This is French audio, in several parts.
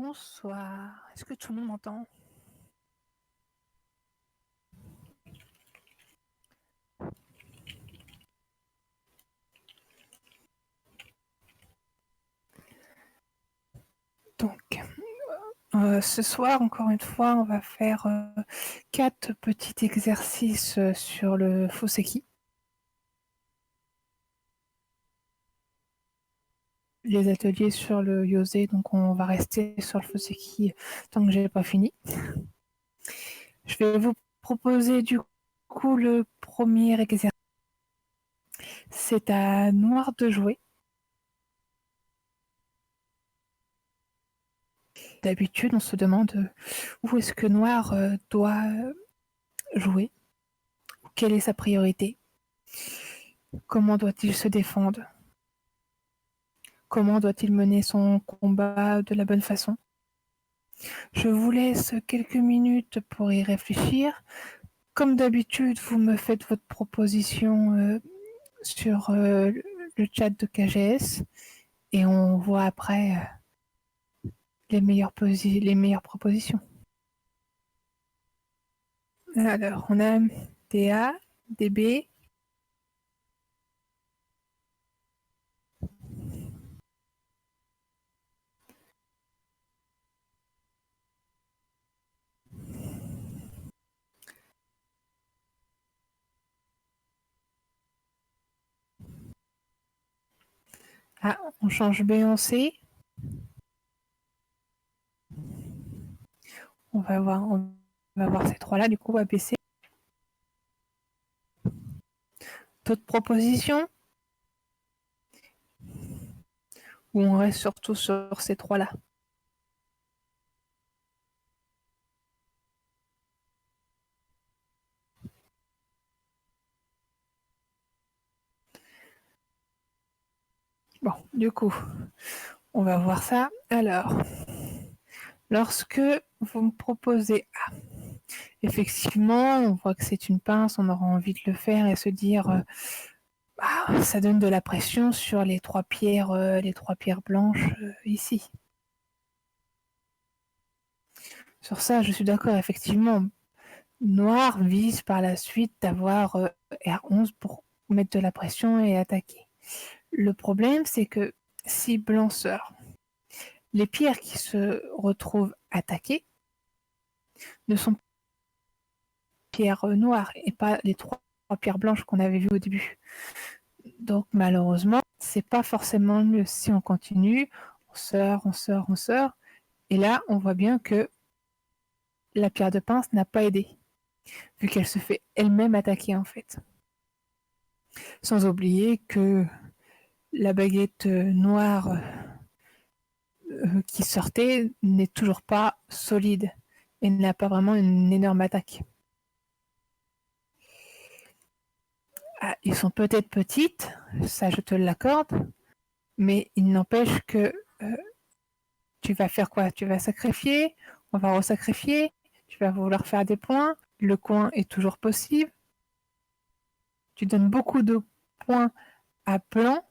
Bonsoir. Est-ce que tout le monde m'entend? Donc, ce soir, encore une fois, on va faire 4 petits exercices sur le Foseki. Les ateliers sur le Yosei, donc on va rester sur le Foseki tant que j'ai pas fini. Je vais vous proposer du coup le premier exercice. C'est à Noir de jouer. D'habitude, on se demande où est-ce que Noir doit jouer, quelle est sa priorité, comment doit-il se défendre, comment doit-il mener son combat de la bonne façon. Je vous laisse quelques minutes pour y réfléchir. Comme d'habitude, vous me faites votre proposition sur le chat de KGS et on voit après les meilleures propositions. Alors, on a DA, DB. Ah, on change B en C. On va voir ces trois-là, du coup, ABC. D'autres propositions? Ou on reste surtout sur ces trois-là? Bon, du coup, on va voir ça. Alors, lorsque vous me proposez A, effectivement, on voit que c'est une pince, on aura envie de le faire et se dire ça donne de la pression sur les trois pierres blanches ici. Sur ça, je suis d'accord, effectivement. Noir vise par la suite d'avoir R11 pour mettre de la pression et attaquer. Le problème, c'est que si blanc sort, les pierres qui se retrouvent attaquées ne sont pas pierres noires et pas les trois pierres blanches qu'on avait vues au début. Donc malheureusement, c'est pas forcément mieux. Si on continue, on sort, et là on voit bien que la pierre de pince n'a pas aidé, vu qu'elle se fait elle-même attaquer en fait. Sans oublier que la baguette noire qui sortait n'est toujours pas solide et n'a pas vraiment une énorme attaque. Ah, ils sont peut-être petites, ça je te l'accorde, mais il n'empêche que tu vas faire quoi? Tu vas sacrifier, on va resacrifier, tu vas vouloir faire des points, le coin est toujours possible. Tu donnes beaucoup de points à blanc,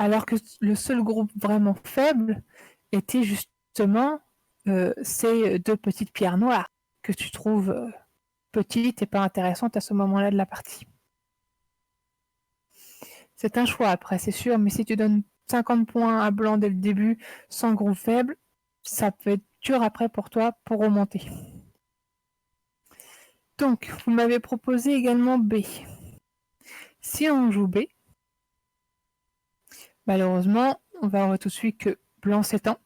alors que le seul groupe vraiment faible était justement ces deux petites pierres noires que tu trouves petites et pas intéressantes à ce moment-là de la partie. C'est un choix après, c'est sûr, mais si tu donnes 50 points à blanc dès le début sans groupe faible, ça peut être dur après pour toi pour remonter. Donc, vous m'avez proposé également B. Si on joue B, malheureusement, on va voir tout de suite que blanc s'étend.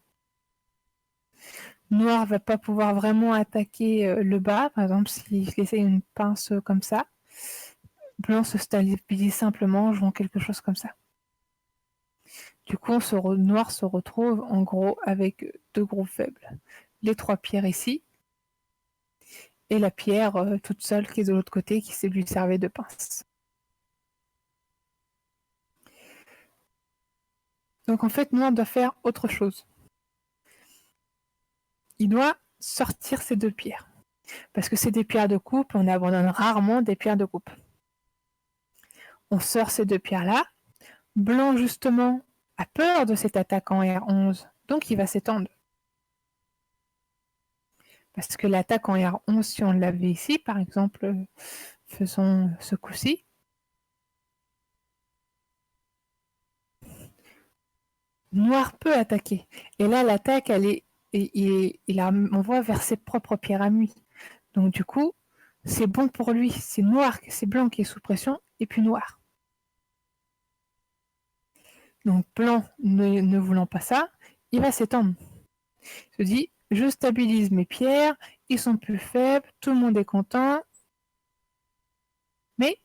Noir va pas pouvoir vraiment attaquer le bas, par exemple si je laissais une pince comme ça. Blanc se stabilise simplement en jouant quelque chose comme ça. Du coup, Noir se retrouve en gros avec deux groupes faibles. Les trois pierres ici, et la pierre toute seule qui est de l'autre côté, qui lui servait de pince. Donc en fait, Noir doit faire autre chose. Il doit sortir ces deux pierres. Parce que c'est des pierres de coupe, on abandonne rarement des pierres de coupe. On sort ces deux pierres-là. Blanc, justement, a peur de cette attaque en R11, donc il va s'étendre. Parce que l'attaque en R11, si on l'avait ici, par exemple, faisons ce coup-ci. Noir peut attaquer. Et là, l'attaque, il envoie vers ses propres pierres à lui. Donc du coup, c'est bon pour lui. C'est noir, c'est blanc qui est sous pression, et puis noir. Donc blanc, ne voulant pas ça, il va s'étendre. Il se dit, je stabilise mes pierres, ils sont plus faibles, tout le monde est content. Mais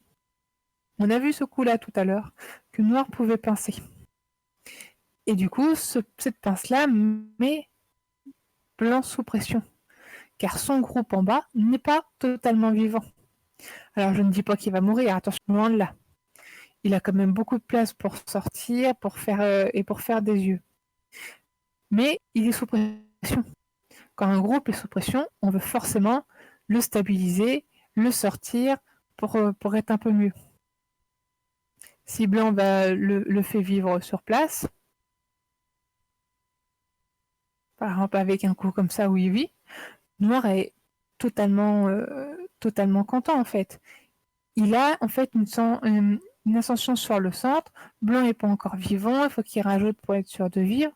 on a vu ce coup-là tout à l'heure, que noir pouvait pincer. Et du coup, cette pince-là met blanc sous pression, car son groupe en bas n'est pas totalement vivant. Alors je ne dis pas qu'il va mourir, attention, loin de là. Il a quand même beaucoup de place pour sortir et pour faire des yeux. Mais il est sous pression. Quand un groupe est sous pression, on veut forcément le stabiliser, le sortir pour être un peu mieux. Si blanc le fait vivre sur place, par exemple avec un coup comme ça où il vit, noir est totalement content en fait. Il a en fait une ascension sur le centre, blanc n'est pas encore vivant, il faut qu'il rajoute pour être sûr de vivre.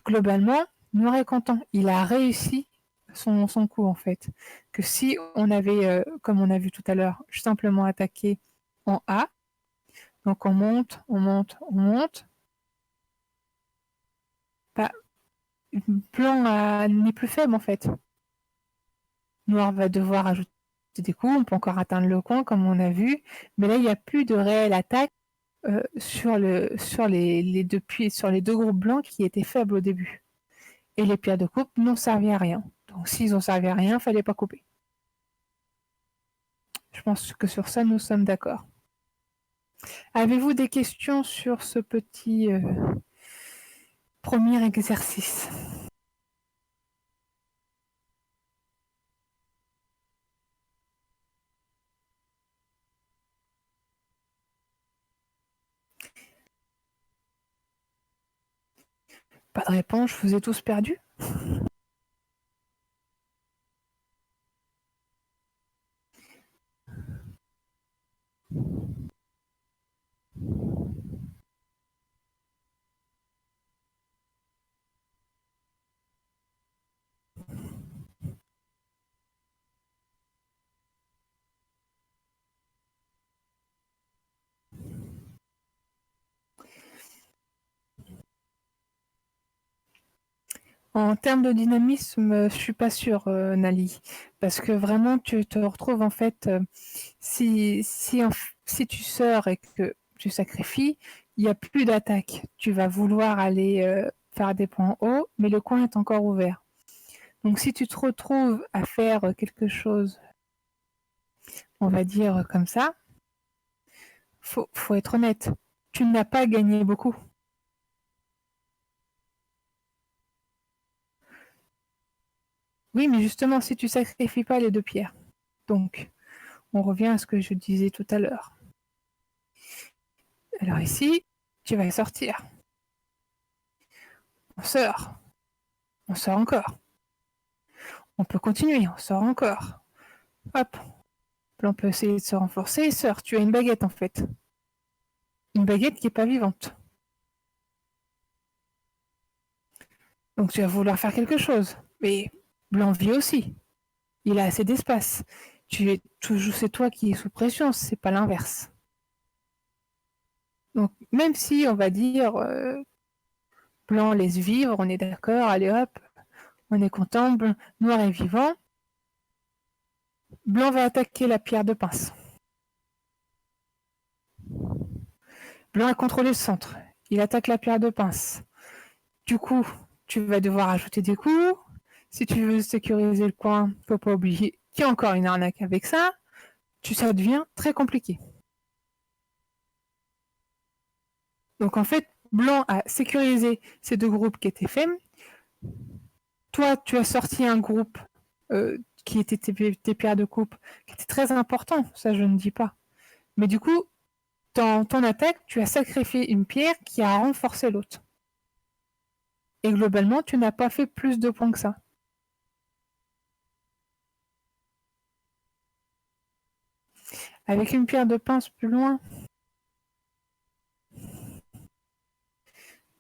Globalement, noir est content, il a réussi son coup en fait. Que si on avait, comme on a vu tout à l'heure, simplement attaqué en A, donc on monte, on monte, on monte, bah, blanc n'est plus faible en fait. Noir va devoir ajouter des coups, on peut encore atteindre le coin comme on a vu, mais là il n'y a plus de réelle attaque sur les deux groupes blancs qui étaient faibles au début. Et les pierres de coupe n'ont servi à rien. Donc s'ils ont servi à rien, il ne fallait pas couper. Je pense que sur ça, nous sommes d'accord. Avez-vous des questions sur ce petit premier exercice? Pas de réponse, je vous ai tous perdus? En termes de dynamisme, je suis pas sûre, Nali, parce que vraiment tu te retrouves en fait, si tu sors et que tu sacrifies, il n'y a plus d'attaque. Tu vas vouloir aller faire des points hauts, mais le coin est encore ouvert. Donc si tu te retrouves à faire quelque chose, on va dire comme ça, faut être honnête, tu n'as pas gagné beaucoup. Oui, mais justement, si tu sacrifies pas les deux pierres. Donc, on revient à ce que je disais tout à l'heure. Alors ici, tu vas sortir. On sort. On sort encore. On peut continuer, on sort encore. Hop. Là, on peut essayer de se renforcer et sort. Tu as une baguette en fait. Une baguette qui n'est pas vivante. Donc tu vas vouloir faire quelque chose. Mais blanc vit aussi. Il a assez d'espace. C'est toi qui es sous pression, c'est pas l'inverse. Donc même si on va dire blanc laisse vivre, on est d'accord, allez hop, on est content, noir est vivant, blanc va attaquer la pierre de pince. Blanc a contrôlé le centre, il attaque la pierre de pince. Du coup, tu vas devoir ajouter des coups. Si tu veux sécuriser le coin, faut pas oublier qu'il y a encore une arnaque avec ça. Ça devient très compliqué. Donc en fait, blanc a sécurisé ces deux groupes qui étaient faibles. Toi, tu as sorti un groupe qui était tes pierres de coupe, qui était très important, ça je ne dis pas. Mais du coup, dans ton attaque, tu as sacrifié une pierre qui a renforcé l'autre. Et globalement, tu n'as pas fait plus de points que ça. avec une pierre de pince plus loin.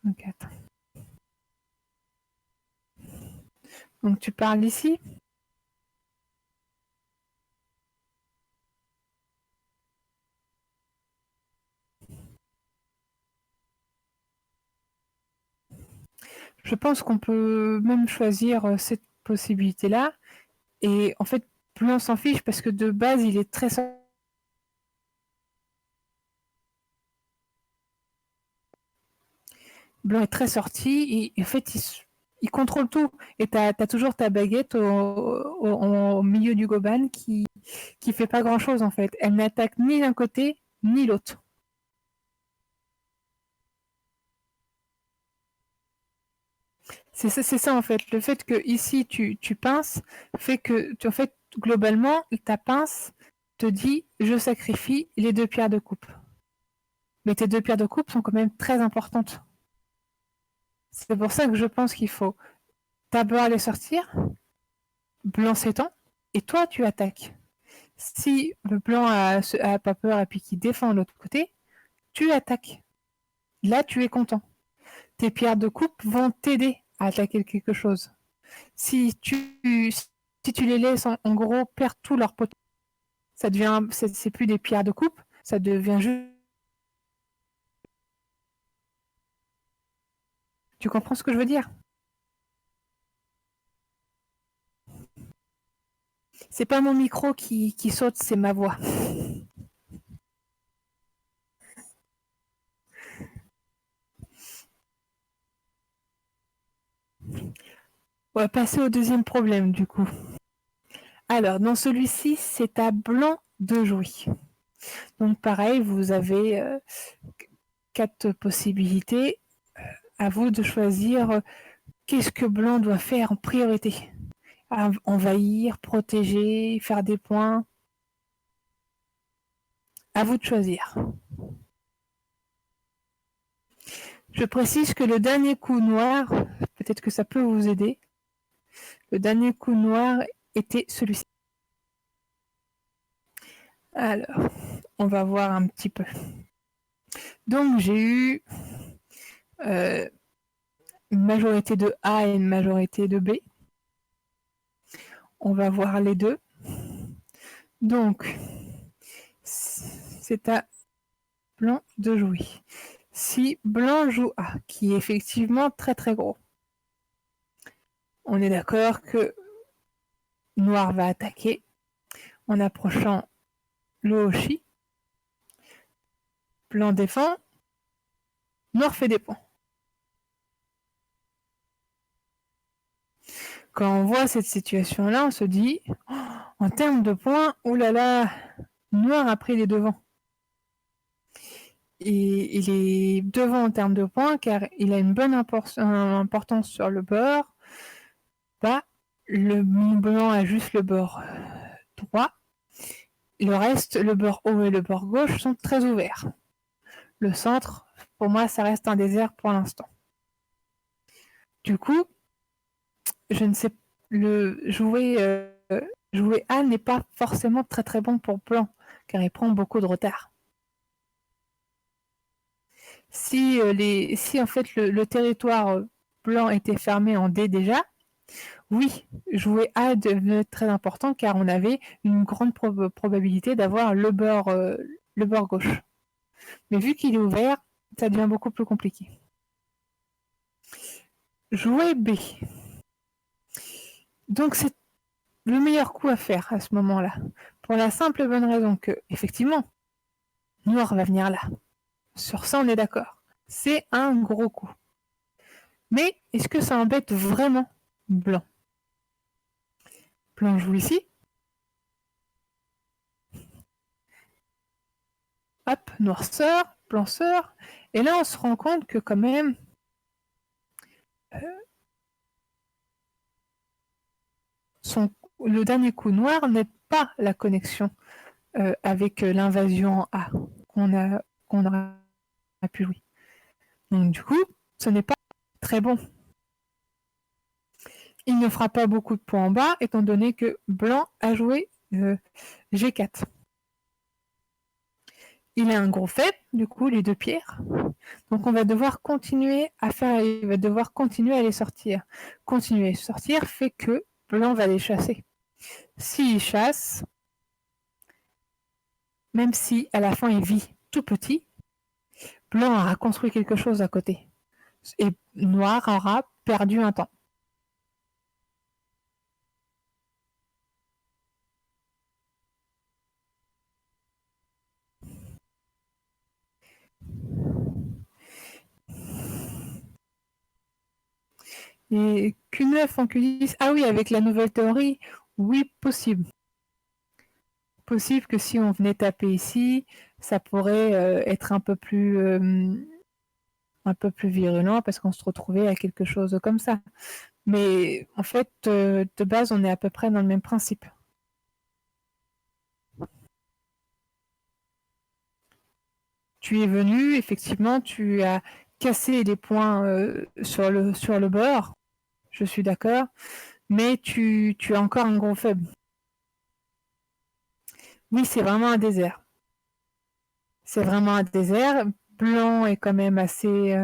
Donc, attends. Donc tu parles ici. Je pense qu'on peut même choisir cette possibilité-là. Et en fait, plus on s'en fiche parce que de base, il est très blanc est très sorti. Et en fait, il contrôle tout. Et tu as toujours ta baguette au milieu du goban qui fait pas grand-chose en fait. Elle n'attaque ni l'un côté ni l'autre. C'est ça en fait. Le fait que ici tu pinces fait que en fait globalement ta pince te dit je sacrifie les 2 pierres de coupe. Mais tes 2 pierres de coupe sont quand même très importantes. C'est pour ça que je pense qu'il faut d'abord les sortir, blanc s'étend, et toi tu attaques. Si le blanc a pas peur et puis qu'il défend de l'autre côté, tu attaques. Là tu es content. Tes pierres de coupe vont t'aider à attaquer quelque chose. Si tu les laisses en gros perdre tout leur potentiel, ça devient c'est plus des pierres de coupe, ça devient juste. Tu comprends ce que je veux dire? C'est pas mon micro qui saute, c'est ma voix. On va passer au deuxième problème du coup. Alors, dans celui-ci, c'est à blanc de jouer. Donc pareil, vous avez 4 possibilités. À vous de choisir qu'est-ce que blanc doit faire en priorité. Envahir, protéger, faire des points. À vous de choisir. Je précise que le dernier coup noir, peut-être que ça peut vous aider, le dernier coup noir était celui-ci. Alors, on va voir un petit peu. Donc j'ai eu une majorité de A et une majorité de B. On va voir les deux. Donc, c'est à blanc de jouer. Si blanc joue A, qui est effectivement très très gros, on est d'accord que noir va attaquer en approchant le Hoshi. Blanc défend, noir fait des points. Quand on voit cette situation-là, on se dit, oh, en termes de points, oulala, noir a pris les devants. Et il est devant en termes de points car il a une bonne importance sur le bord. Bah, le blanc a juste le bord droit. Le reste, le bord haut et le bord gauche sont très ouverts. Le centre, pour moi, ça reste un désert pour l'instant. Du coup, je ne sais, le jouer A n'est pas forcément très très bon pour blanc car il prend beaucoup de retard. Si en fait le territoire blanc était fermé en D déjà, oui, jouer A devenait très important car on avait une grande probabilité d'avoir le bord gauche. Mais vu qu'il est ouvert, ça devient beaucoup plus compliqué. Jouer B. Donc c'est le meilleur coup à faire à ce moment-là. Pour la simple et bonne raison que, effectivement, noir va venir là. Sur ça, on est d'accord. C'est un gros coup. Mais est-ce que ça embête vraiment blanc? Blanc joue ici. Hop, noir sort, blanc sort. Et là, on se rend compte que quand même, le dernier coup noir n'est pas la connexion avec l'invasion A qu'on aura pu jouer. Donc du coup, ce n'est pas très bon. Il ne fera pas beaucoup de points en bas, étant donné que blanc a joué G4. il a un gros faible, du coup, les deux pierres. Donc on va devoir continuer à faire, il va devoir continuer à les sortir. Continuer à les sortir fait que blanc va les chasser. S'il chasse, même si à la fin il vit tout petit, blanc aura construit quelque chose à côté. Et noir aura perdu un temps. Et Q9 en Q10, ah oui, avec la nouvelle théorie, oui, possible. Possible que si on venait taper ici, ça pourrait être un peu plus virulent parce qu'on se retrouvait à quelque chose comme ça. Mais en fait, de base, on est à peu près dans le même principe. Tu es venu, effectivement, tu as cassé les points sur le bord, je suis d'accord, mais tu as encore un gros faible. Oui, c'est vraiment un désert. C'est vraiment un désert. Blanc est quand même assez,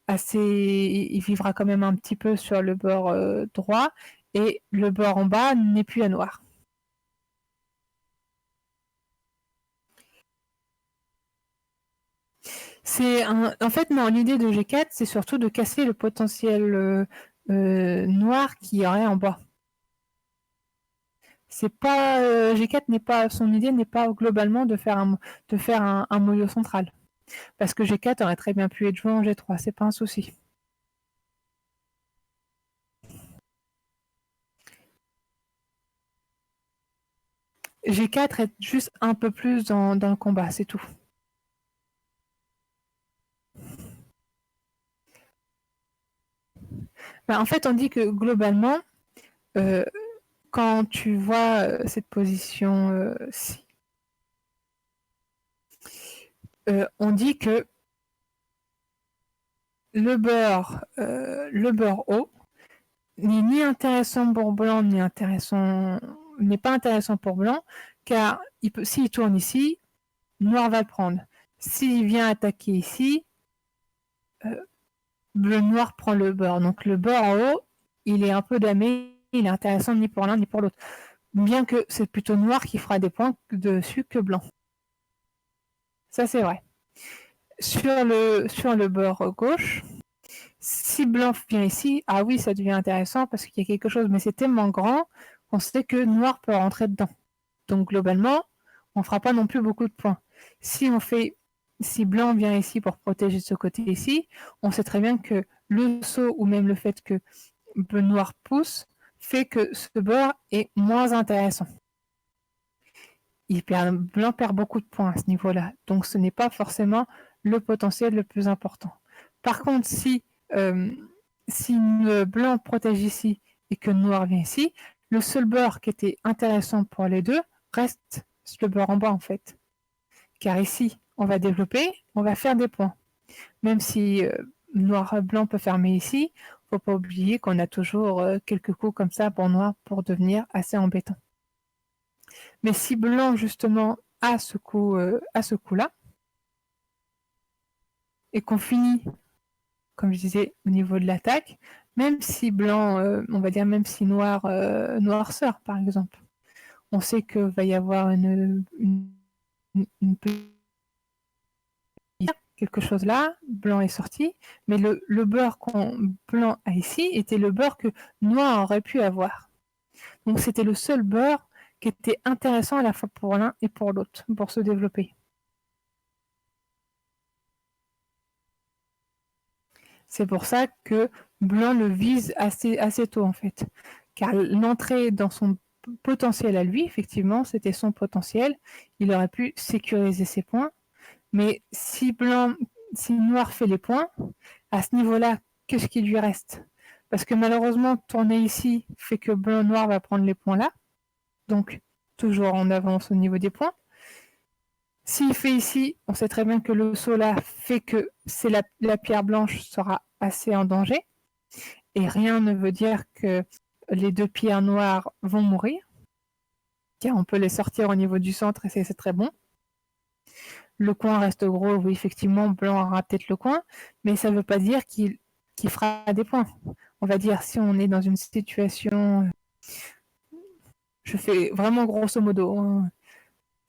il vivra quand même un petit peu sur le bord droit, et le bord en bas n'est plus à noir. En fait, non, l'idée de G4, c'est surtout de casser le potentiel noir qu'il y aurait en bas. C'est pas G4 n'est pas son idée n'est pas globalement de faire un moyo central, parce que G4 aurait très bien pu être joué en G3, c'est pas un souci. G4 est juste un peu plus dans le combat, c'est tout. Ben, en fait, on dit que globalement, euh, quand tu vois cette position-ci, on dit que le beurre haut n'est ni intéressant pour blanc, n'est pas intéressant pour blanc, car s'il tourne ici, noir va le prendre. S'il vient attaquer ici, le noir prend le beurre. Donc le beurre en haut, il est un peu damé, il est intéressant ni pour l'un ni pour l'autre. Bien que c'est plutôt noir qui fera des points dessus que blanc. Ça c'est vrai. Sur le bord gauche, si blanc vient ici, ah oui, ça devient intéressant parce qu'il y a quelque chose, mais c'est tellement grand qu'on sait que noir peut rentrer dedans. Donc globalement, on ne fera pas non plus beaucoup de points. Si blanc vient ici pour protéger ce côté ici, on sait très bien que le saut ou même le fait que noir pousse fait que ce bord est moins intéressant. Blanc perd beaucoup de points à ce niveau-là, donc ce n'est pas forcément le potentiel le plus important. Par contre, si blanc protège ici et que noir vient ici, le seul bord qui était intéressant pour les deux reste le bord en bas en fait. Car ici, on va développer, on va faire des points. Même si noir-blanc peut fermer ici, il ne faut pas oublier qu'on a toujours quelques coups comme ça pour noir pour devenir assez embêtant. Mais si blanc justement a ce coup-là, et qu'on finit, comme je disais, au niveau de l'attaque, même si blanc, on va dire même si noir sort par exemple, on sait que va y avoir une quelque chose là, blanc est sorti, mais le beurre qu'on blanc a ici était le beurre que noir aurait pu avoir. Donc c'était le seul beurre qui était intéressant à la fois pour l'un et pour l'autre, pour se développer. C'est pour ça que blanc le vise assez tôt en fait, car l'entrée dans son potentiel à lui, effectivement, c'était son potentiel, il aurait pu sécuriser ses points, mais si noir fait les points, à ce niveau-là, qu'est-ce qui lui reste? Parce que malheureusement, tourner ici fait que blanc-noir va prendre les points là, donc toujours en avance au niveau des points. S'il fait ici, on sait très bien que le saut là fait que la pierre blanche sera assez en danger, et rien ne veut dire que les deux pierres noires vont mourir, car on peut les sortir au niveau du centre et c'est très bon. le coin reste gros, oui, effectivement, blanc aura peut-être le coin, mais ça ne veut pas dire qu'il fera des points. On va dire, si on est dans une situation, je fais vraiment grosso modo, hein,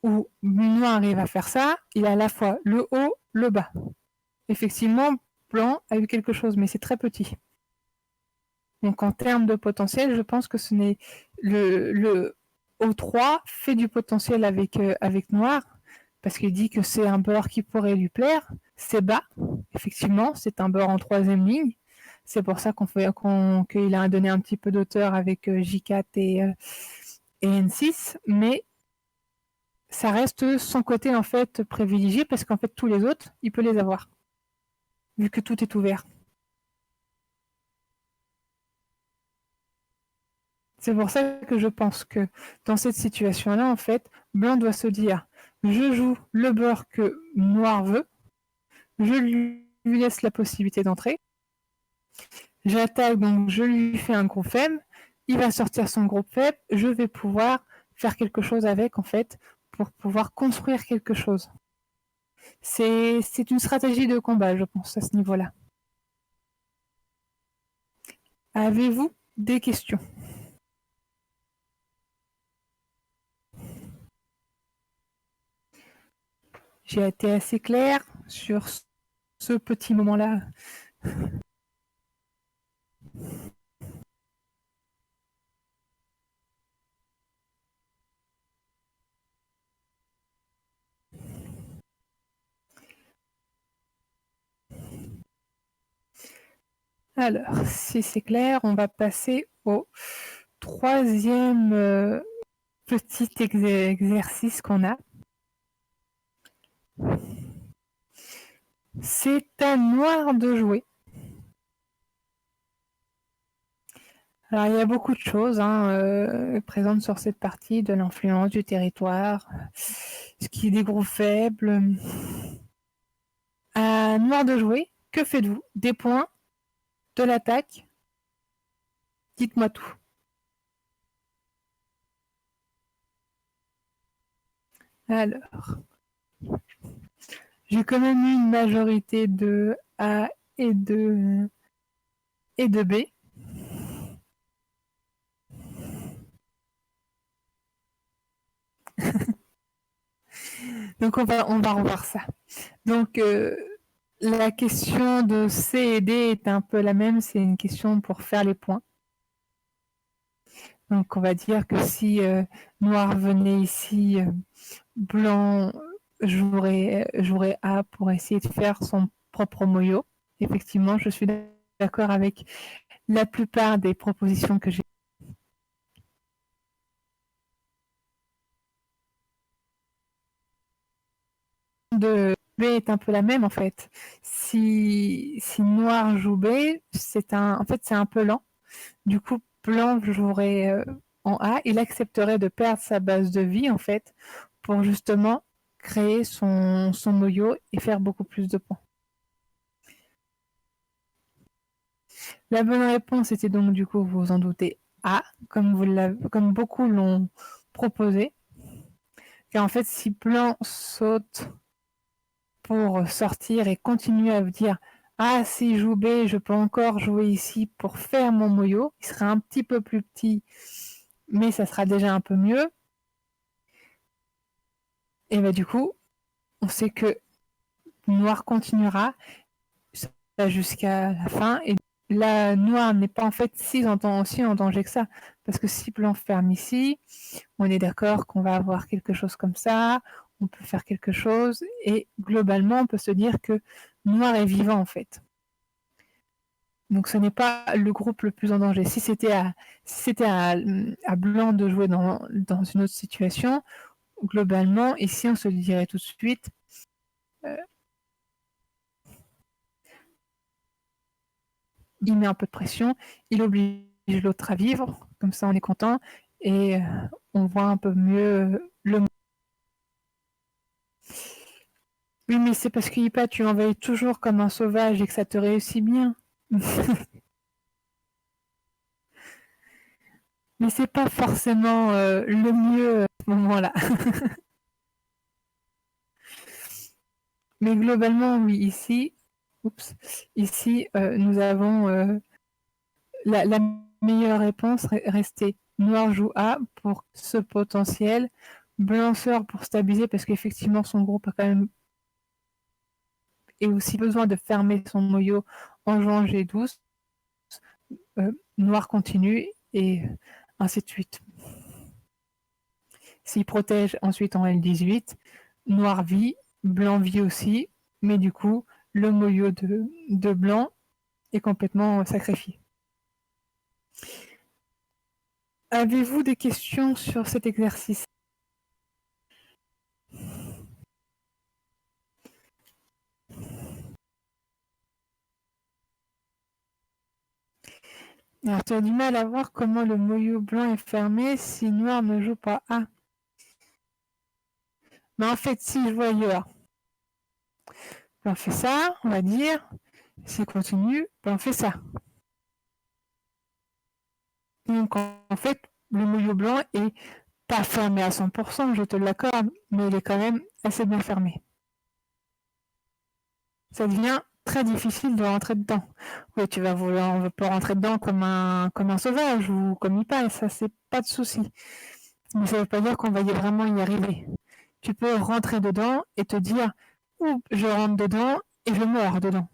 où noir arrive à faire ça, il a à la fois le haut, le bas. Effectivement, blanc a eu quelque chose, mais c'est très petit. Donc en termes de potentiel, je pense que ce n'est le O3 fait du potentiel avec noir, parce qu'il dit que c'est un beurre qui pourrait lui plaire. C'est bas, effectivement, c'est un beurre en troisième ligne. C'est pour ça qu'il a donné un petit peu d'auteur avec J4 et N6, mais ça reste son côté en fait privilégié parce qu'en fait tous les autres, il peut les avoir, vu que tout est ouvert. C'est pour ça que je pense que dans cette situation-là, en fait, blanc doit se dire je joue le beurre que noir veut, je lui laisse la possibilité d'entrer, j'attaque, donc je lui fais un groupe faible, il va sortir son groupe faible, je vais pouvoir faire quelque chose avec, en fait, pour pouvoir construire quelque chose. C'est une stratégie de combat, je pense, à ce niveau-là. Avez-vous des questions? J'ai été assez clair sur ce petit moment-là. Alors, si c'est clair, on va passer au troisième petit exercice qu'on a. C'est à noir de jouer. Alors, il y a beaucoup de choses présentes sur cette partie, de l'influence du territoire, ce qui est des groupes faibles. À noir de jouer, que faites-vous? Des points, de l'attaque? Dites-moi tout. Alors, j'ai quand même eu une majorité de A et de B. Donc on va revoir ça. Donc la question de C et D est un peu la même, c'est une question pour faire les points. Donc on va dire que si noir venait ici, blanc jouerait A pour essayer de faire son propre moyo. Effectivement, je suis d'accord avec la plupart des propositions que j'ai. De B est un peu la même en fait. Si noir joue B, en fait c'est un peu lent. Du coup, blanc jouerait en A, il accepterait de perdre sa base de vie en fait pour justement créer son moyo et faire beaucoup plus de points. La bonne réponse était donc du coup, vous vous en doutez, A, comme beaucoup l'ont proposé. Car en fait, si blanc saute pour sortir et continuer à dire ah, si je joue B, je peux encore jouer ici pour faire mon moyo, il sera un petit peu plus petit, mais ça sera déjà un peu mieux. Et bah du coup, on sait que noir continuera jusqu'à la fin. Et la noir n'est pas en fait si en danger que ça. Parce que si blanc ferme ici, on est d'accord qu'on va avoir quelque chose comme ça, on peut faire quelque chose, et globalement, on peut se dire que noir est vivant en fait. Donc ce n'est pas le groupe le plus en danger. Si c'était à blanc de jouer dans une autre situation, globalement, ici on se le dirait tout de suite, il met un peu de pression, il oblige l'autre à vivre, comme ça on est content, et on voit un peu mieux le monde. Oui, mais c'est parce que tu envahis toujours comme un sauvage et que ça te réussit bien. Mais c'est pas forcément le mieux à ce moment-là. Mais globalement, oui, ici, nous avons la meilleure réponse restait noir joue A pour ce potentiel, blanc sort pour stabiliser parce qu'effectivement son groupe a quand même et aussi besoin de fermer son noyau en jouant G12, noir continue et ainsi de suite. S'il protège ensuite en L18, noir vit, blanc vit aussi, mais du coup, le noyau de blanc est complètement sacrifié. Avez-vous des questions sur cet exercice? Alors, tu as du mal à voir comment le noyau blanc est fermé si noir ne joue pas A. Mais en fait, si je vois A, on fait ça, on va dire. S'il continue, on fait ça. Donc, en fait, le noyau blanc est pas fermé à 100%, je te l'accorde, mais il est quand même assez bien fermé. Ça devient très difficile de rentrer dedans. Oui, on veut pas rentrer dedans comme un sauvage ou comme il passe, ça c'est pas de souci. Mais ça veut pas dire qu'on va vraiment y arriver. Tu peux rentrer dedans et te dire, je rentre dedans et je meurs dedans.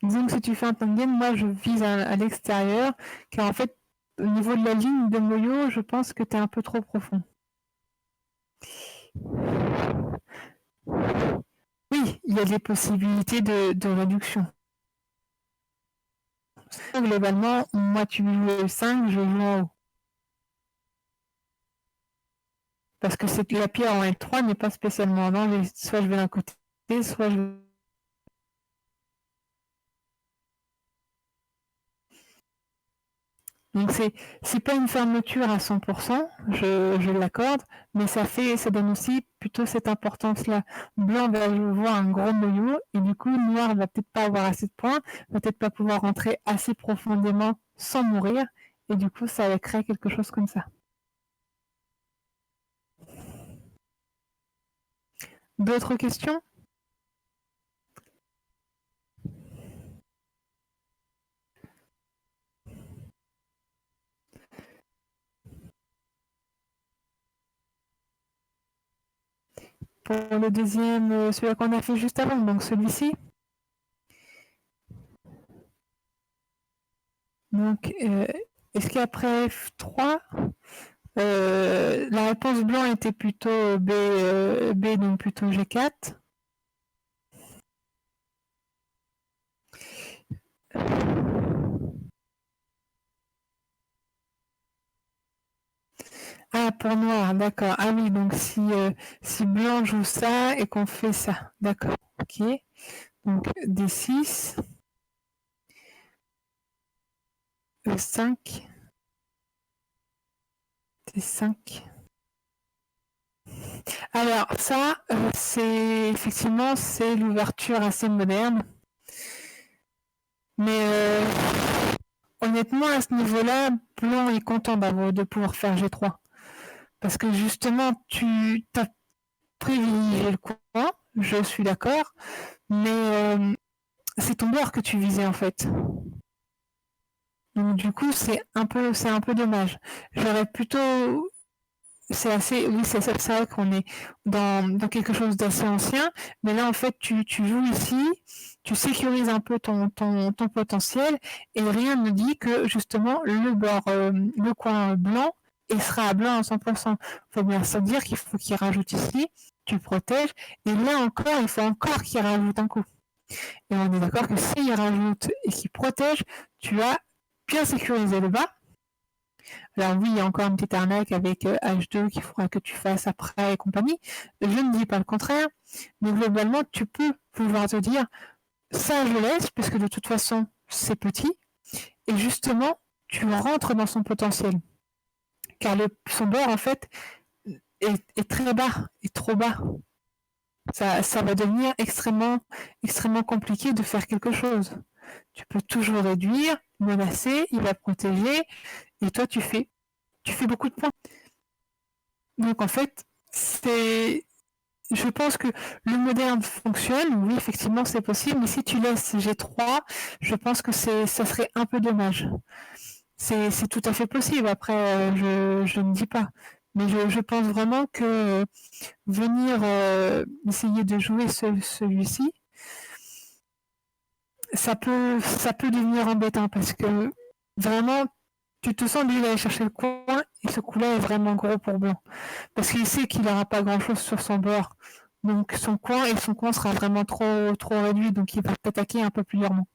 Disons que si tu fais un tandem, moi je vise à l'extérieur, car en fait, au niveau de la ligne de noyau, je pense que tu es un peu trop profond. Oui, il y a des possibilités de réduction. Globalement, moi tu joues 5, je joue en haut. Parce que la pierre en L3 n'est pas spécialement en danger. Soit je vais d'un côté, soit je vais... Donc c'est pas une fermeture à 100%, je l'accorde, mais ça donne aussi plutôt cette importance-là. Blanc va voir un gros noyau, et du coup, noir va peut-être pas avoir assez de points, va peut-être pas pouvoir rentrer assez profondément sans mourir, et du coup, ça va créer quelque chose comme ça. D'autres questions? Pour le deuxième, celui qu'on a fait juste avant, donc celui-ci. Donc, est-ce qu'après F3, la réponse blanc était plutôt B, donc plutôt G4. Ah, pour noir, d'accord. Ah oui, donc si blanc joue ça et qu'on fait ça. D'accord, ok. Donc D6, E5, D5. Alors ça, c'est l'ouverture assez moderne. Mais honnêtement, à ce niveau-là, blanc est content de pouvoir faire G3. Parce que justement, tu as privilégié le coin, je suis d'accord, mais c'est ton beurre que tu visais en fait. Donc du coup, c'est un peu dommage. J'aurais plutôt, c'est vrai qu'on est dans quelque chose d'assez ancien, mais là en fait, tu joues ici, tu sécurises un peu ton potentiel, et rien ne dit que justement le coin blanc et sera blanc à 100%. Il faut bien se dire qu'il faut qu'il rajoute ici, tu protèges, et là encore, il faut encore qu'il rajoute un coup. Et on est d'accord que s'il rajoute et qu'il protège, tu as bien sécurisé le bas. Alors oui, il y a encore une petite arnaque avec H2 qu'il faudra que tu fasses après et compagnie. Je ne dis pas le contraire, mais globalement, tu peux pouvoir te dire, ça je laisse, puisque de toute façon, c'est petit, et justement, tu rentres dans son potentiel. Car son bord, en fait, est très bas, est trop bas. Ça va devenir extrêmement compliqué de faire quelque chose. Tu peux toujours réduire, menacer, il va protéger, et toi tu fais beaucoup de points. Donc en fait, je pense que le moderne fonctionne, oui, effectivement, c'est possible, mais si tu laisses G3, je pense que ça serait un peu dommage. C'est tout à fait possible, après, je ne dis pas. Mais je pense vraiment que venir essayer de jouer celui-ci, ça peut devenir embêtant parce que vraiment, tu te sens obligé d'aller chercher le coin et ce coup-là est vraiment gros pour blanc. Parce qu'il sait qu'il n'aura pas grand-chose sur son bord. Donc son coin sera vraiment trop réduit, donc il va t'attaquer un peu plus durement.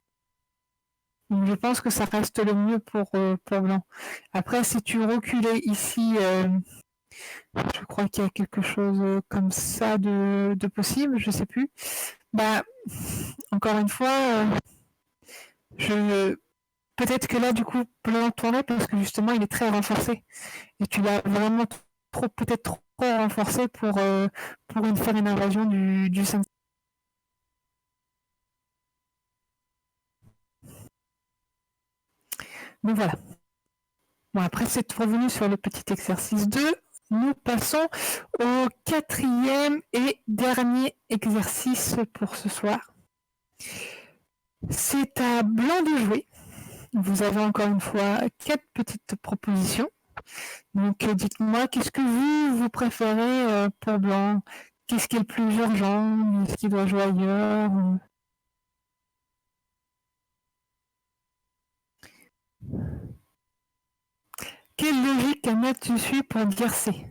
Donc je pense que ça reste le mieux pour blanc. Après, si tu reculais ici, je crois qu'il y a quelque chose comme ça de possible, je sais plus. Bah, encore une fois, je peut-être que là, du coup, blanc tournait parce que justement, il est très renforcé. Et tu l'as vraiment peut-être trop renforcé pour faire une invasion du 5. Donc voilà. Bon, après c'est revenu sur le petit exercice 2. Nous passons au quatrième et dernier exercice pour ce soir. C'est à blanc de jouer. Vous avez encore une fois 4 petites propositions. Donc dites-moi, qu'est-ce que vous préférez pour blanc? Qu'est-ce qui est le plus urgent? Est-ce qu'il doit jouer ailleurs? Quelle logique Anna tu suis pour dire c'est?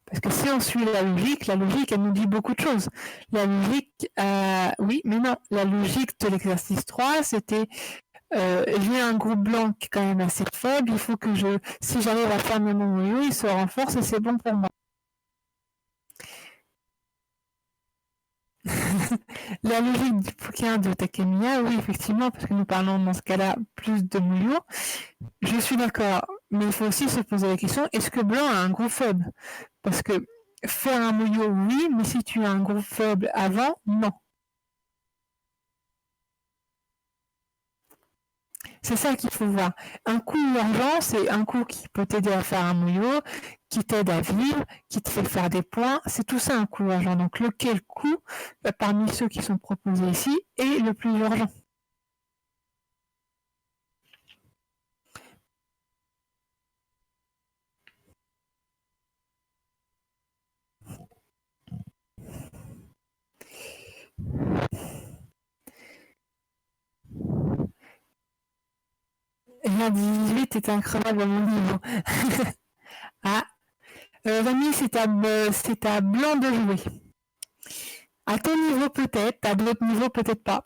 Parce que si on suit la logique, elle nous dit beaucoup de choses. La logique, oui, mais non. La logique de l'exercice 3, c'était j'ai un groupe blanc qui est quand même assez faible, il faut que si j'arrive à fermer mon noyau, il se renforce et c'est bon pour moi. La logique du bouquin de Takemiya, oui, effectivement, parce que nous parlons dans ce cas-là plus de noyaux, je suis d'accord, mais il faut aussi se poser la question, est-ce que blanc a un groupe faible? Parce que faire un noyau, oui, mais si tu as un groupe faible avant, non. C'est ça qu'il faut voir. Un coup urgent, c'est un coup qui peut t'aider à faire un noyau, qui t'aide à vivre, qui te fait faire des points. C'est tout ça un coup urgent. Donc lequel coup, parmi ceux qui sont proposés ici, est le plus urgent? Rien 18 est incroyable à mon niveau. Ah, Rami, c'est à blanc de jouer. À ton niveau peut-être, à d'autres niveaux peut-être pas.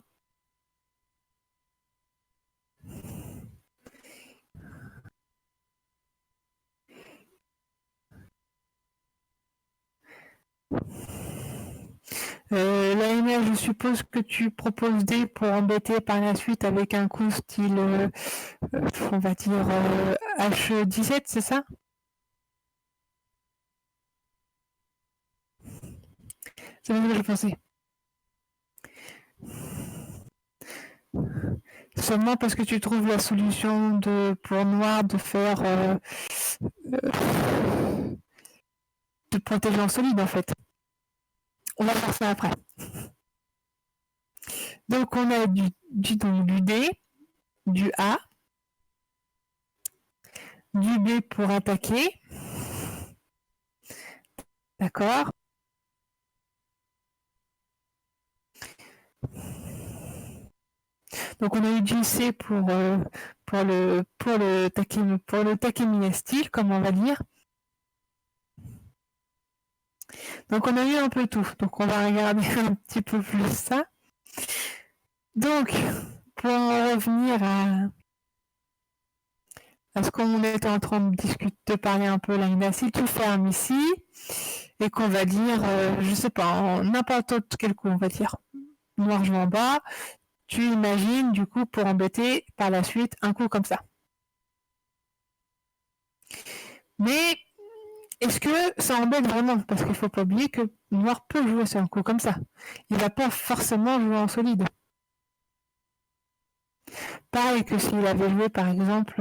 L'AMR, je suppose que tu proposes D pour embêter par la suite avec un coup style, on va dire H17, c'est ça? C'est ce que je pensais. Seulement parce que tu trouves la solution pour noir de faire de protéger en solide en fait. On va faire ça après. Donc on a du D, du A, du B pour attaquer. D'accord. Donc on a eu du C pour le Takemiya style, comme on va dire. Donc on a eu un peu tout. Donc on va regarder un petit peu plus ça. Donc, pour en revenir à ce qu'on était en train de parler un peu là, si tu fermes ici, et qu'on va dire, je sais pas, en n'importe quel coup, on va dire noir joue en bas, tu imagines du coup pour embêter par la suite un coup comme ça. Mais est-ce que ça embête vraiment? Parce qu'il faut pas oublier que noir peut jouer sur un coup comme ça. Il va pas forcément jouer en solide. Pareil que s'il avait joué par exemple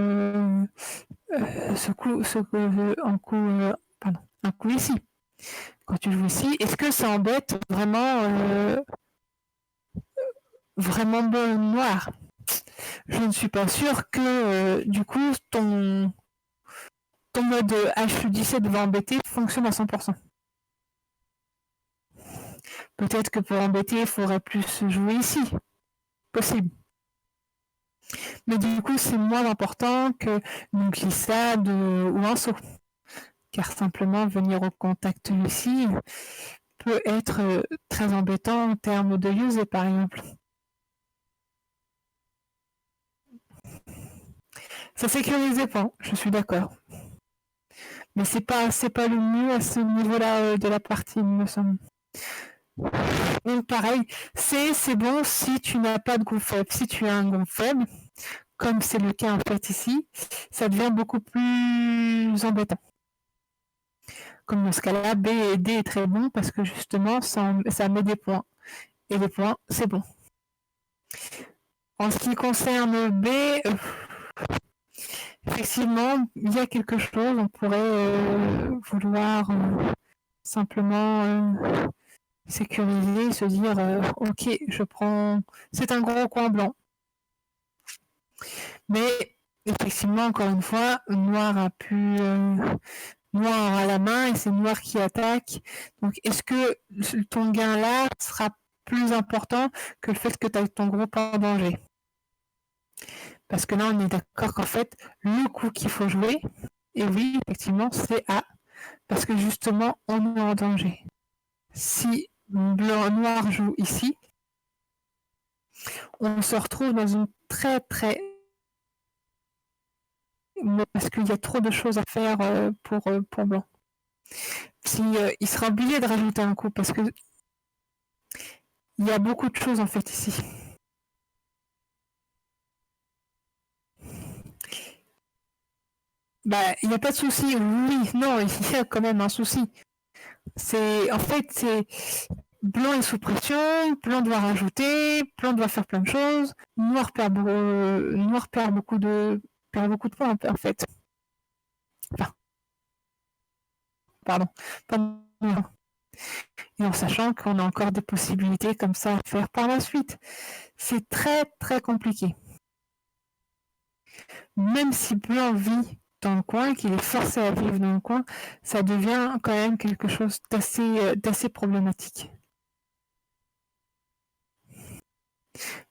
ce coup en coup un coup ici. Quand tu joues ici, est-ce que ça embête vraiment bon noir? Je ne suis pas sûre que du coup ton mode H17 va embêter fonctionne à 100%. Peut-être que pour embêter, il faudrait plus jouer ici. Possible. Mais du coup, c'est moins important que une glissade ou un saut. Car simplement venir au contact ici peut être très embêtant en termes de use, par exemple. Ça sécurise les points, je suis d'accord. Mais c'est pas le mieux à ce niveau-là de la partie, il me semble. Donc pareil, c'est bon si tu n'as pas de groupe faible. Si tu as un groupe faible, comme c'est le cas en fait ici, ça devient beaucoup plus embêtant. Comme dans ce cas-là, B et D est très bon parce que justement, ça met des points. Et les points, c'est bon. En ce qui concerne B, effectivement, il y a quelque chose, on pourrait vouloir simplement sécuriser, se dire ok, je prends. C'est un gros coin blanc. Mais effectivement, encore une fois, Noir Noir aura la main et c'est Noir qui attaque. Donc est-ce que ton gain là sera plus important que le fait que tu aies ton groupe en danger? Parce que là, on est d'accord qu'en fait, le coup qu'il faut jouer, et oui, effectivement, c'est A. Parce que justement, on est en danger. Si Noir joue ici, on se retrouve dans une très parce qu'il y a trop de choses à faire pour blanc. Si, il sera obligé de rajouter un coup parce que il y a beaucoup de choses en fait ici. Bah, il n'y a pas de souci. Oui, non, il y a quand même un souci. C'est blanc est sous pression, blanc doit rajouter, blanc doit faire plein de choses. Noir perd beaucoup de points en fait. Enfin, pardon. Et en sachant qu'on a encore des possibilités comme ça à faire par la suite. C'est très compliqué. Même si blanc vit dans le coin, qu'il est forcé à vivre dans le coin, ça devient quand même quelque chose d'assez problématique.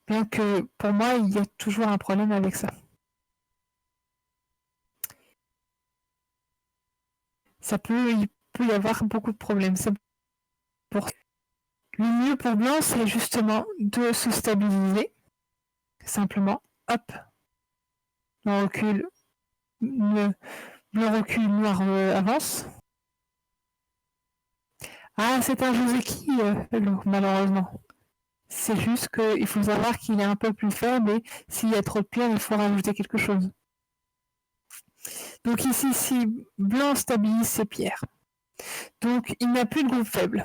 Bien que pour moi, il y a toujours un problème avec ça. Il peut y avoir beaucoup de problèmes. Le mieux pour blanc, c'est justement de se stabiliser. Simplement, hop, on recule, blanc recule, noir avance. Ah, c'est un Joseki, malheureusement. C'est juste qu'il faut savoir qu'il est un peu plus faible et s'il y a trop de pierres, il faut rajouter quelque chose. Donc ici, si blanc stabilise ses pierres, donc il n'a plus de groupe faible.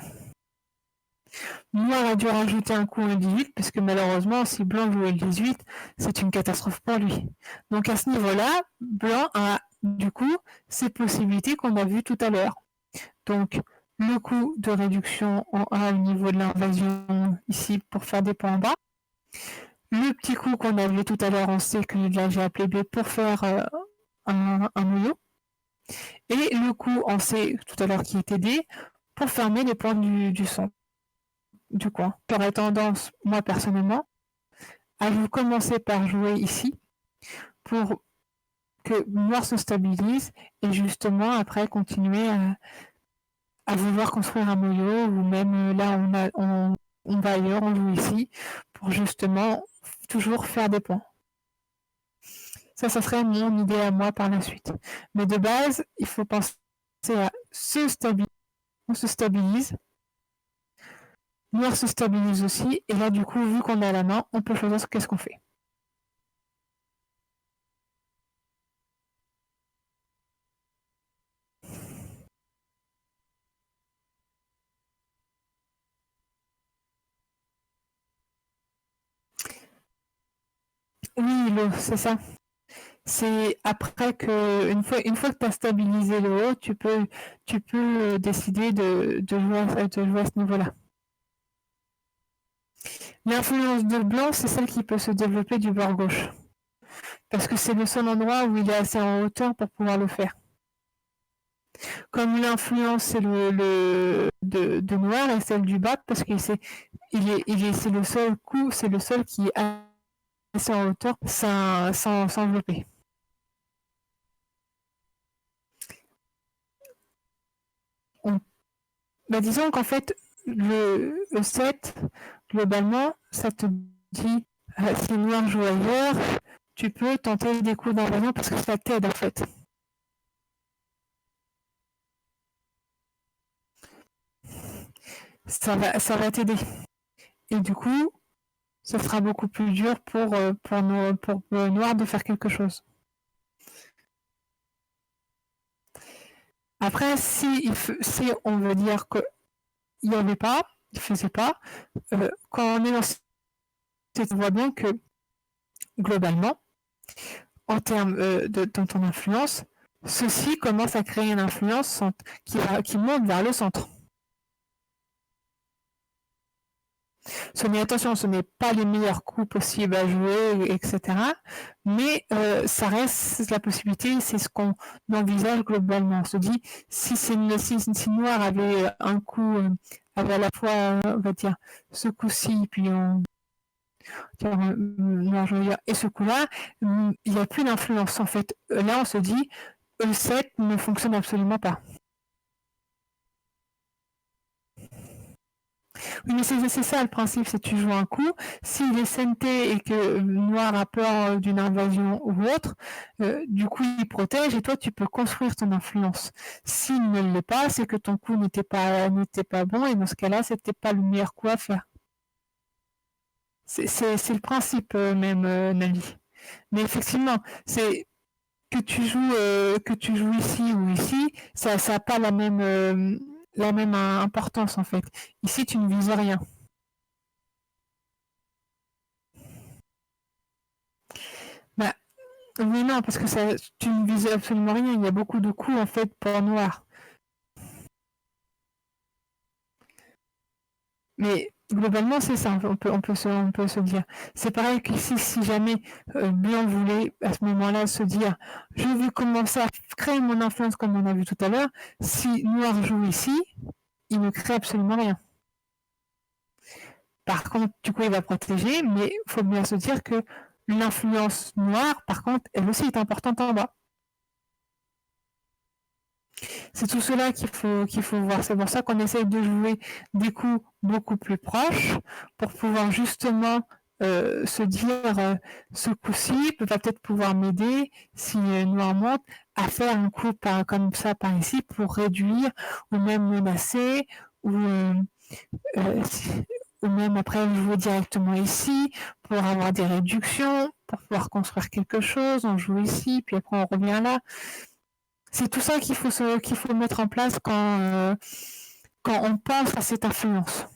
Noir a dû rajouter un coup au 18 parce que malheureusement, si blanc joue le 18, c'est une catastrophe pour lui. Donc à ce niveau-là, blanc a du coup ces possibilités qu'on a vues tout à l'heure. Donc le coup de réduction en A au niveau de l'invasion ici pour faire des points en bas. Le petit coup qu'on a vu tout à l'heure en C que là j'ai appelé B pour faire un noyau. Et le coup en C tout à l'heure qui était D pour fermer les points du centre du coin. J'aurais tendance, moi personnellement, à vous commencer par jouer ici pour que Noir se stabilise et justement après continuer à vouloir construire un noyau ou même là on va ailleurs, on joue ici pour justement toujours faire des points. Ça serait mon idée à moi par la suite. Mais de base, il faut penser à se stabiliser. On se stabilise. Noir se stabilise aussi. Et là, du coup, vu qu'on a la main, on peut choisir qu'est-ce qu'on fait. Oui, c'est ça. C'est après que, une fois que tu as stabilisé le haut, tu peux décider de jouer à ce niveau-là. L'influence de blanc, c'est celle qui peut se développer du bord gauche. Parce que c'est le seul endroit où il est assez en hauteur pour pouvoir le faire. Comme l'influence c'est de noir et celle du bas, parce que c'est le seul coup, c'est le seul qui est assez en hauteur sans s'envelopper. Disons qu'en fait, le 7, globalement, ça te dit, si noir joue ailleurs, tu peux tenter des coups d'invasion parce que ça t'aide en fait. Ça va t'aider. Et du coup, ce sera beaucoup plus dur pour noir de faire quelque chose. Après, si on veut dire qu'il n'y avait pas, il ne faisait pas, quand on est dans cette, on voit bien que globalement, en termes dans ton influence, ceci commence à créer une influence qui monte vers le centre. Attention, ce n'est pas les meilleurs coups possibles à jouer, etc. Mais ça reste la possibilité, c'est ce qu'on envisage globalement. On se dit, si Noir avait un coup, avait à la fois, on va dire, ce coup-ci, puis Noir, je veux dire, et ce coup-là, il n'y a plus d'influence en fait. Là, on se dit, E7 ne fonctionne absolument pas. Oui, mais c'est ça le principe, c'est que tu joues un coup. S'il est SNT et que Noir a peur d'une invasion ou autre, du coup il protège et toi tu peux construire ton influence. S'il ne l'est pas, c'est que ton coup n'était pas bon et dans ce cas-là, c'était pas le meilleur coup à faire. C'est le principe même, Nali. Mais effectivement, c'est que tu joues ici ou ici, ça n'a pas la même importance en fait. Ici, tu ne vises rien. Bah, oui, non, parce que tu ne vises absolument rien. Il y a beaucoup de coups en fait pour noir. Mais globalement, c'est ça. On peut se dire. C'est pareil qu'ici, si jamais blanc voulait à ce moment-là se dire, je vais commencer à créer mon influence comme on a vu tout à l'heure. Si noir joue ici, il ne crée absolument rien. Par contre, du coup, il va protéger, mais il faut bien se dire que l'influence noire, par contre, elle aussi est importante en bas. C'est tout cela qu'il faut voir. C'est pour ça qu'on essaye de jouer des coups beaucoup plus proches pour pouvoir justement se dire ce coup-ci va peut-être pouvoir m'aider si noir monte à faire un coup comme ça par ici pour réduire ou même menacer ou ou même après jouer directement ici pour avoir des réductions, pour pouvoir construire quelque chose, on joue ici, puis après on revient là. C'est tout ça qu'il faut mettre en place quand on pense à cette influence.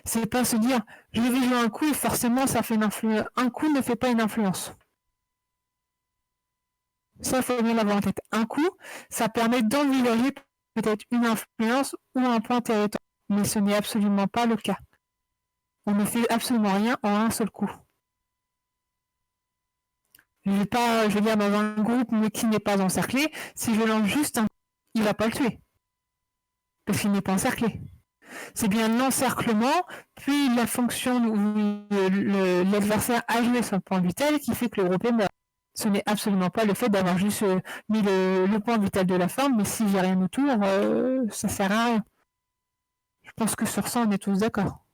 C'est pas se dire je vais jouer un coup et forcément ça fait une influence. Un coup ne fait pas une influence. Ça, il faut bien l'avoir en tête. Un coup, ça permet d'envisager peut-être une influence ou un point territorial. Mais ce n'est absolument pas le cas. On ne fait absolument rien en un seul coup. Je veux dire, dans un groupe mais qui n'est pas encerclé, si je lance juste un coup, il ne va pas le tuer. Parce qu'il n'est pas encerclé. C'est bien l'encerclement, puis la fonction où l'adversaire a joué son point vital qui fait que le groupe est mort. Ce n'est absolument pas le fait d'avoir juste mis le point vital de la forme, mais si j'ai rien autour, ça sert à rien. Je pense que sur ça, on est tous d'accord.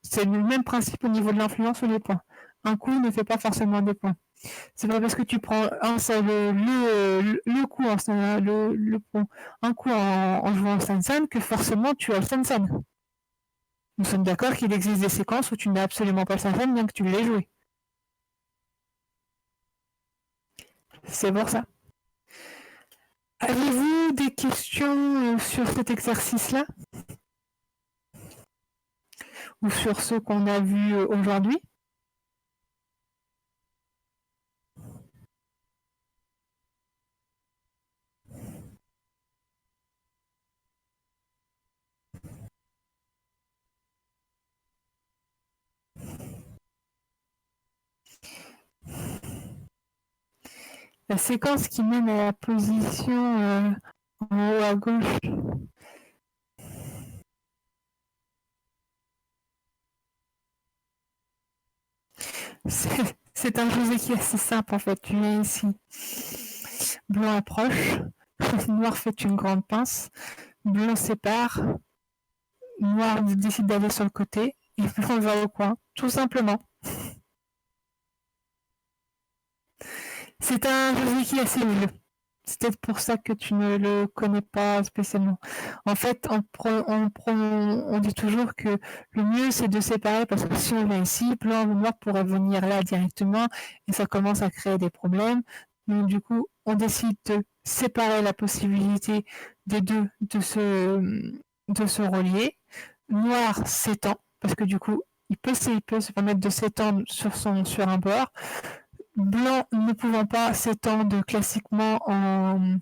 C'est le même principe au niveau de l'influence ou des points. Un coup ne fait pas forcément des points. C'est pas parce que tu prends le coup un coup en jouant Sansan que forcément tu as le Sansan. Nous sommes d'accord qu'il existe des séquences où tu n'as absolument pas le Sansan bien que tu l'aies joué. C'est pour ça. Avez-vous des questions sur cet exercice-là? Ou sur ce qu'on a vu aujourd'hui? la séquence qui mène à la position en haut à gauche. C'est un jeu qui est assez simple en fait. Tu viens ici. Blanc approche. Noir fait une grande pince. Blanc sépare. Noir décide d'aller sur le côté. Et blanc va au coin. Tout simplement. C'est un jeu qui est assez nul. C'est peut-être pour ça que tu ne le connais pas spécialement. En fait, on dit toujours que le mieux, c'est de séparer parce que si on vient ici, blanc ou noir pourrait venir là directement et ça commence à créer des problèmes. Donc, du coup, on décide de séparer la possibilité des deux de se relier. Noir s'étend parce que du coup, il peut se permettre de s'étendre sur un bord. Blanc ne pouvant pas s'étendre classiquement en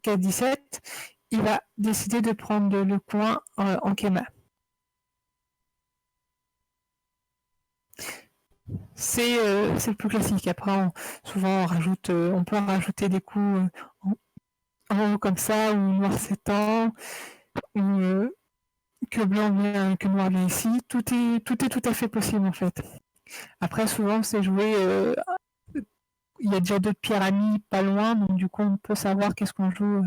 K17, il va décider de prendre le coin en Kema. C'est le plus classique. Après, souvent, on peut rajouter des coups en haut comme ça, ou noir s'étend, ou que noir vient ici. Tout est tout à fait possible en fait. Après, souvent, c'est joué. Il y a déjà d'autres pierres amies pas loin, donc du coup, on peut savoir qu'est-ce qu'on joue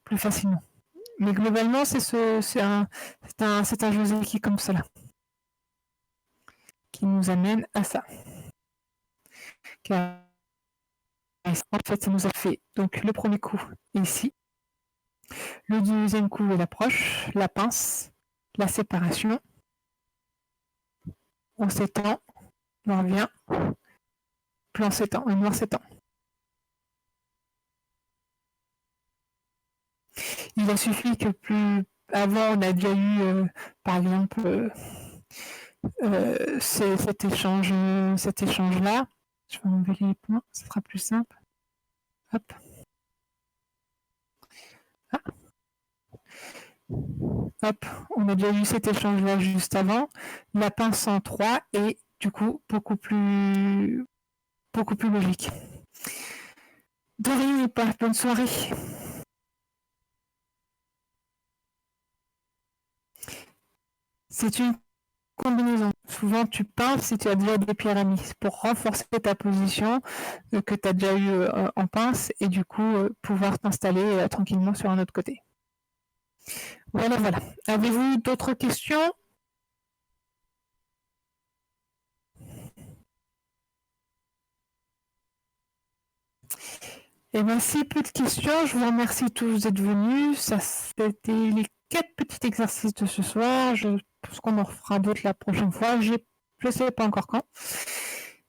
plus facilement. Mais globalement, c'est un jeu qui est comme cela, qui nous amène à ça. Car, en fait, ça nous a fait donc le premier coup ici, le deuxième coup est l'approche, la pince, la séparation. On s'étend, on revient, blanc s'étend, noir s'étend. Il a suffi que plus avant, on a déjà eu, par exemple, cet échange-là. Je vais enlever les points, ça sera plus simple. Hop. Ah. Hop, on a déjà eu cet échange-là juste avant. La pince en 3 est du coup beaucoup plus logique. De rien et pas, bonne soirée. C'est une combinaison. Souvent, tu pinces si tu as déjà des pierres amies pour renforcer ta position que tu as déjà eu en pince et du coup pouvoir t'installer tranquillement sur un autre côté. Voilà. Avez-vous d'autres questions? Eh bien, si peu de questions, je vous remercie tous d'être venus. Ça, c'était les 4 petits exercices de ce soir. Je pense qu'on en fera d'autres la prochaine fois. Je ne sais pas encore quand.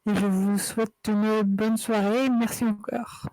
Et je vous souhaite une bonne soirée. Merci encore.